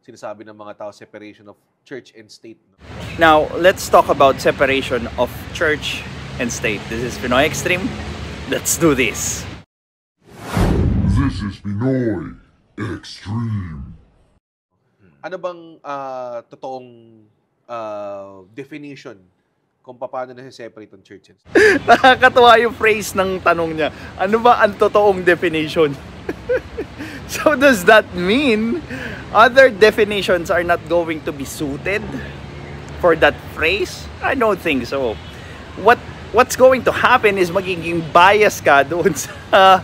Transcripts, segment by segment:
sinasabi ng mga tao, separation of church and state. Now, let's talk about separation of church and state. This is Pinoy Extreme. Let's do this. This is Pinoy Extreme. Ano bang totoong definition kung paano na-separate ang church and state? Nakakatuwa yung phrase ng tanong niya. Ano ba ang totoong definition? So does that mean other definitions are not going to be suited for that phrase? I don't think so. What's going to happen is magiging bias ka doon sa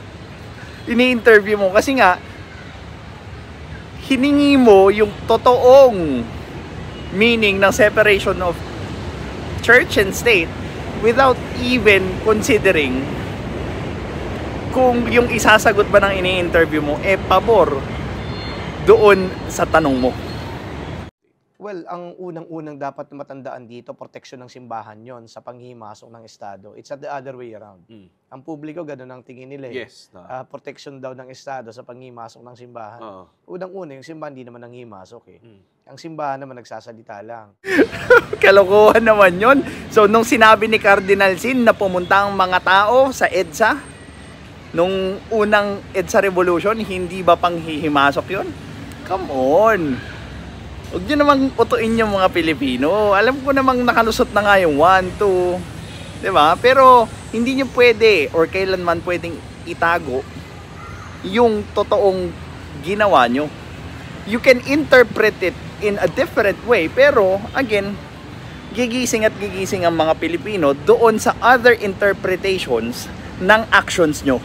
ini-interview mo. Kasi nga, hiningi mo yung totoong meaning ng separation of church and state without even considering kung yung isasagot ba ng ini-interview mo pabor doon sa tanong mo. Well, ang unang-unang dapat matandaan dito, proteksyon ng simbahan yon sa panghihimasok ng Estado. It's the other way around. Ang publiko, ganun ang tingin nila. Yes. Proteksyon daw ng Estado sa panghihimasok ng simbahan. Unang-una, yung simbahan hindi naman nanghihimasok Ang simbahan naman nagsasalita lang. Kalokohan naman yon. So, nung sinabi ni Cardinal Sin na pumunta ang mga tao sa EDSA, nung unang EDSA Revolution, hindi ba panghihimasok yon? Come on! Huwag nyo namang utuin yung mga Pilipino. Alam ko namang nakalusot na nga yung 1, 2. Diba? Pero hindi nyo pwede or kailanman pwedeng itago yung totoong ginawa nyo. You can interpret it in a different way. Pero again, gigising at gigising ang mga Pilipino doon sa other interpretations ng actions nyo.